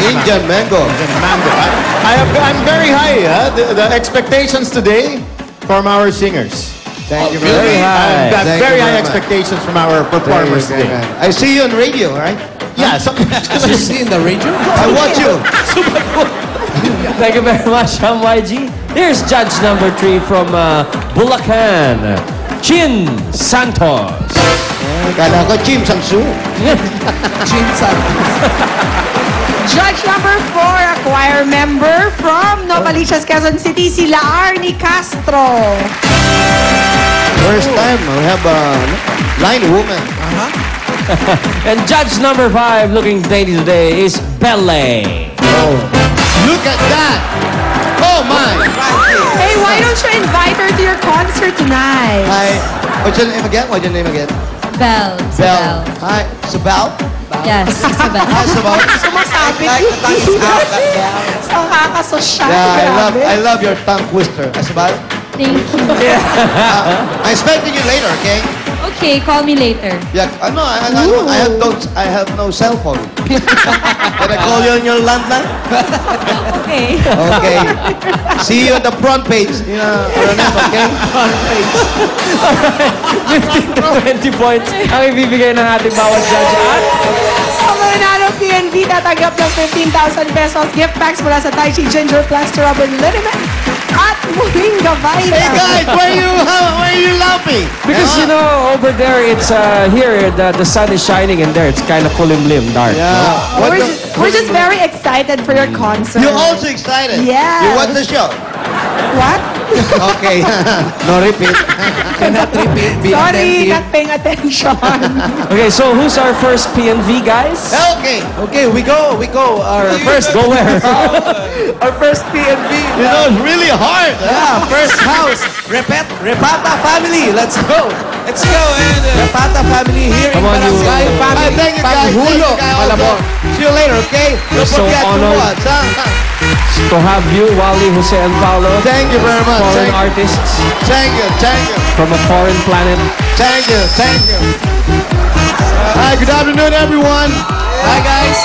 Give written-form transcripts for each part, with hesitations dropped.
Indian mango. I'm very high. The expectations today from our singers. Thank you very Very much. high. I've got Thank very you high very much. expectations from our performers Very today. good. I see you on radio, right? Yeah, You see in the radio? I watch you. Thank you very much, YG. Here's judge number 3 from Bulacan, Chin Santos. Kala ko, Jim Sangsu. Chinsan. Judge number 4, a choir member from Novaliches, Quezon City, sila Arnie Castro. First time we have a line woman. And judge number 5, looking dainty today, is Belle. Oh, look at that. Oh my. Hey, why don't you invite her to your concert tonight? Hi. What's your name again? What's your name again? Belle. Belle. Hi. Sabal? Yes, Isabel. Hi, Sabal. Sumasabit Like the tongue is out, like that. sa kakasosyal. Yeah, Grabe. I love your tongue twister. Hi, Sabal. Thank you. I'm expecting you later, okay? Okay, call me later. Yeah, no, I have no cell phone. Can I call you on your landline? Okay. Okay. See you on the front page. You know, okay? 15 to 20 points ang ibibigay ng ating bawat judge. At Ang mananalo PNB tatanggap ng 15,000 pesos gift packs mula sa Tai Chi Ginger Plaster Rubber Liniment at Moringa Vitamin. Hey guys, why are you laughing? because you know, over there, it's here the sun is shining, and there it's kind of kulimlim, dark. Yeah. What We're just very excited for your concert. You're also excited. Yes. You want the show? What? Okay. No repeat. Cannot repeat. Be Sorry, attentive. not paying attention. Okay, so who's our first PNV, guys? Okay. Okay, we go. Our first, Go where? our first PNB. You know, it's really hard. Yeah, first house. Repata family. Let's go. Let's go. And Repata family here in Come on, you- Barangay Family. Thank you guys. Thank Panghulo, you guys. Malabon. See you later, okay? Don't so forget to honored. watch. To have you, Wally, Jose, and Paolo, Thank you very much. foreign Thank you. artists Thank you. Thank you. from a foreign planet. Thank you. Thank you. Hi, good afternoon, everyone. Hi, guys.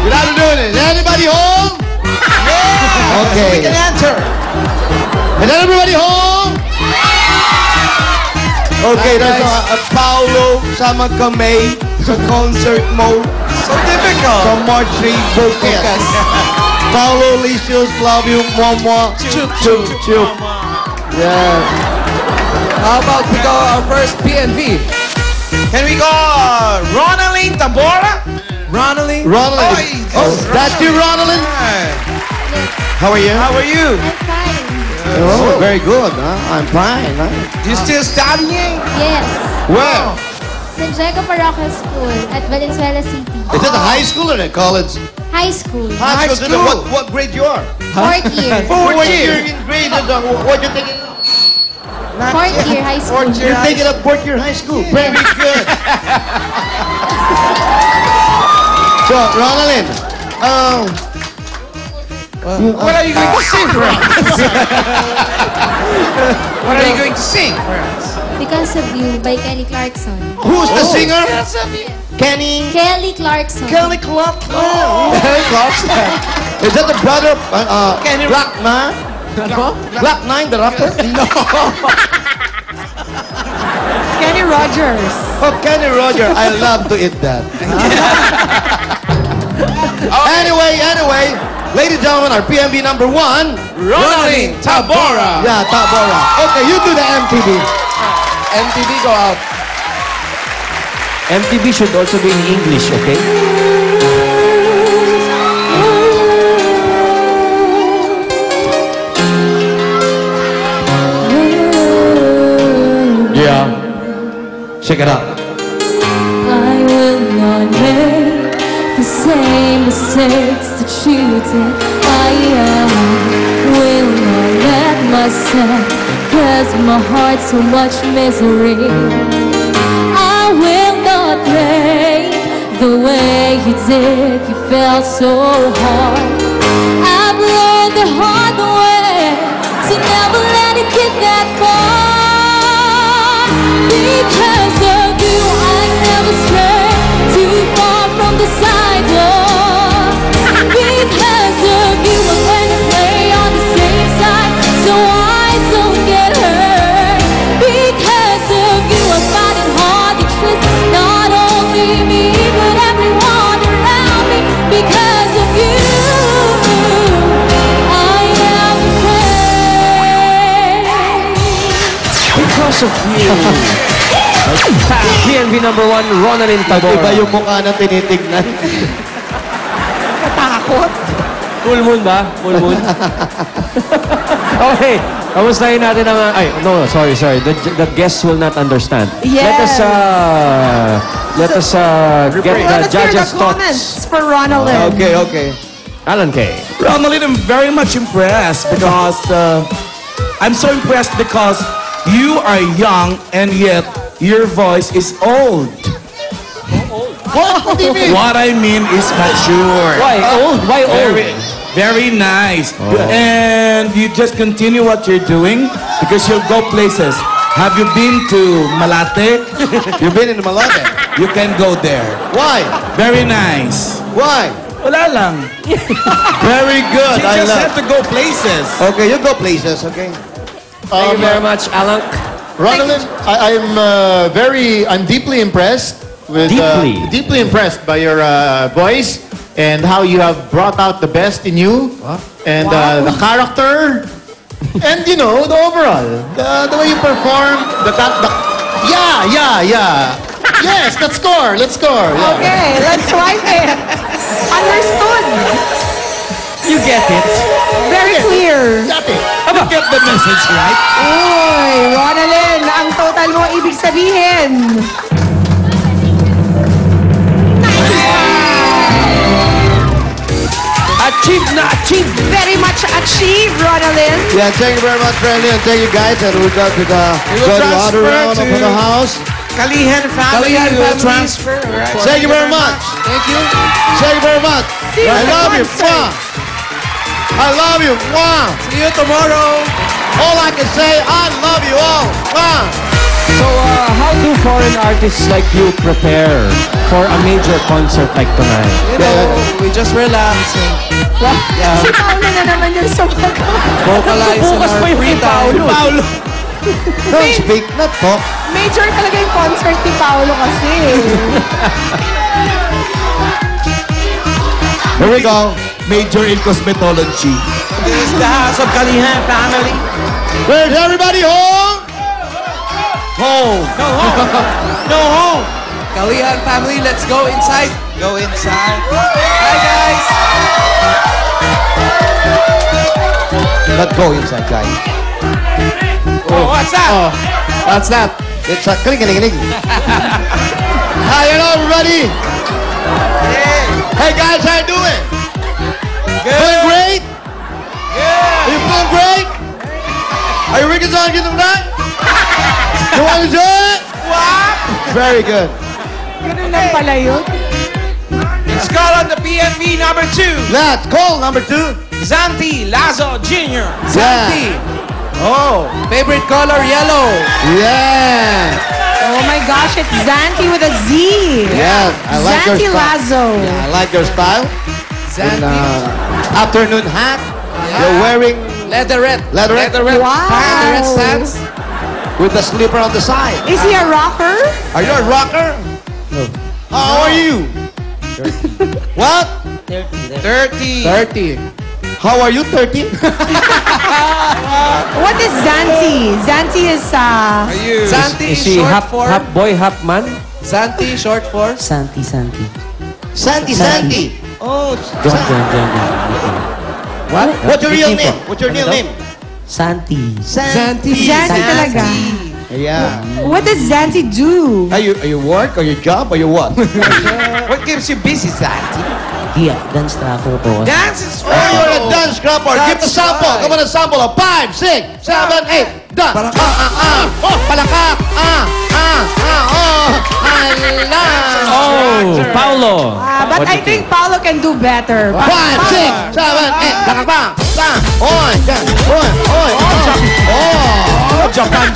Good afternoon. Is anybody home? Yeah. Okay. We can answer. Is everybody home? Okay, Hi, that's guys. Paolo sama kami sa concert mode So difficult. sa March 3 Bukas. Bukas. Paolo, Licious, love you, Momo. Chup, chup, chup. Yeah. How about we go our first PNV? Can we go Ronaline Tambora? Ronaline? Ronald. Oy, Oh, that's you, Ronald? How are you? How are you? I'm fine. Oh, very good. Huh? I'm fine. Huh? You still studying? Yes. Where? St. Jacob Parochial School at Valenzuela City. Is it a high school or a college? High school. High High school. school. What grade you are? Fourth year. Fourth year in grade. What you thinking? Fourth year high school. Fourth year You're thinking of fourth year high school. Very good. So, Ronaldin, What are you going to sing for us? What are you going to sing for us? Because of You by Kelly Clarkson. who's the singer? Kenny. Kelly Clarkson. Kelly Clarkson. Kelly Clarkson. Is that the brother of Kenny Black Man? Ano? Black 9, the rapper? No. Kenny Rogers. Oh, Kenny Roger. I love to eat that. Anyway, ladies and gentlemen, our PMB number 1. Ronaline Tambora. Yeah, Tabora. Okay, you do the MTV. MTV go out. MTV should also be in English, okay? Yeah. Check it out. I will not make the same mistakes that you did. I will not let myself cause my heart so much misery. I will not play the way you did. You felt so hard. I've learned the hard way to never let it get that far. Because of you, I never stray too far from the sidewalk. PNV number 1, Ronaldin Iba Tabora. yung mukha na tinitignan. Katakot. Full moon ba? Full moon? Okay. Kamustahin natin ang... sorry. The guests will not understand. Yes. Let us get the Let's hear the judges' comments thoughts. for Ronaldin. Okay. Alan Kay. Ronaldin, I'm very much impressed because I'm so impressed because you are young and yet your voice is old. What do you mean? What I mean is mature. Why old? Why old? Very nice. And you just continue what you're doing because you'll go places. Have you been to Malate? You've been in Malate. You can go there. Why? Very nice. Why? Wala lang. Very good. You I just love. have to go places. Okay, you go places, okay? Thank you very much, Alan. Ronaldin, I'm deeply impressed with Deeply impressed by your voice and how you have brought out the best in you and the character and the overall the way you perform yes, let's score. Yeah. Okay, let's swipe it. Understood. You get it. Very clear. Got it. You get the message, right? Uy, Ronaldin, ang total mo ibig sabihin. Achieve. Very much achieved, Ronaldin. Yeah, thank you very much, Randy, and thank you guys. And we'll go to the other round of the house. Kalihan family will transfer. Right? Thank you very much. Thank you. Thank you very much. See you I at the love you. concert. Mwah. I love you. Mwah. See you tomorrow. All I can say, I love you all. Mwah. So, how do foreign artists like you prepare for a major concert like tonight? We just relax. Si Paolo na naman yung sumagot. Vocalize in Bukas pa our yung free kay time. Paolo. Don't speak, not talk. Major talaga yung concert ni Paolo kasi. Here we go. Major in cosmetology. This is the house of Kalihan family. Where's everybody home? Home. No home. No home. Kalihan family, let's go inside. Go inside. Hi guys. Let's go inside, guys. Oh, what's that? What's that? It's a cling. Hi, hello, everybody. Hey, guys, how you doing? Doing great? Are you feeling great? Are you Ricky on getting right? You want to do it? What? Very good. Ganun lang pala yun. Let's call on the PNV number 2. Let's call number 2. Zanti Lazo Jr. Zanti. Oh, favorite color yellow. Yeah. Oh my gosh, it's Zanti with a Z. Yeah, I like your Zanti style. Lazo. Yeah, I like your style. Zanti. Afternoon hat. You're wearing Leatherette. Leatherette. Wow. Leatherette stance. with the slipper on the side. Is he a rocker? Are you a rocker? No. How are you? What? 30. How are you, 13? What is Zanti? Zanti is Zanti, Is he short half for... boy, half man? Zanti, short for... Santi. Santi. Oh, What? what's your real name? What's your real name? Santi. Zanti. Zanti talaga. Yeah. What does Zanti do? Are you work or your job or you what? What keeps you busy, Zanti? Dia, dance trapper po. Dance is Oh, you're a dance scrapper. Give the That's sample. right. Come on, a sample of 5, 6, 7, 8. Done. Oh, palakak. Oh, I love. Oh, Paulo. But What do I you think Paolo can do better. 5, 6, 7, 8. Lakakbang. Oy, dyan. Oy. Oh, Japan.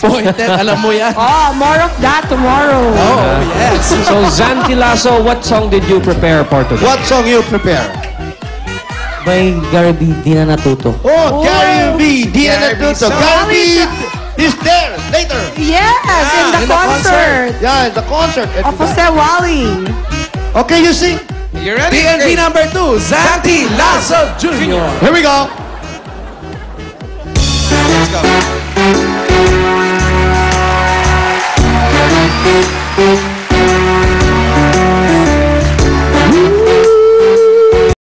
Pointed, alam mo yan. Oh, more of that tomorrow. Oh, yes. So, Zanti Lasso, what song did you prepare for today? what song you prepare? By Garby, di na natuto. Oh, Gary B. Diana Tuto. Gary B. is there later. Yes, in the in the concert Yeah, the concert. of Jose Wally. Okay, you sing. You ready? PNV number 2, Zanti Lazo Jr. Here we go. Let's go.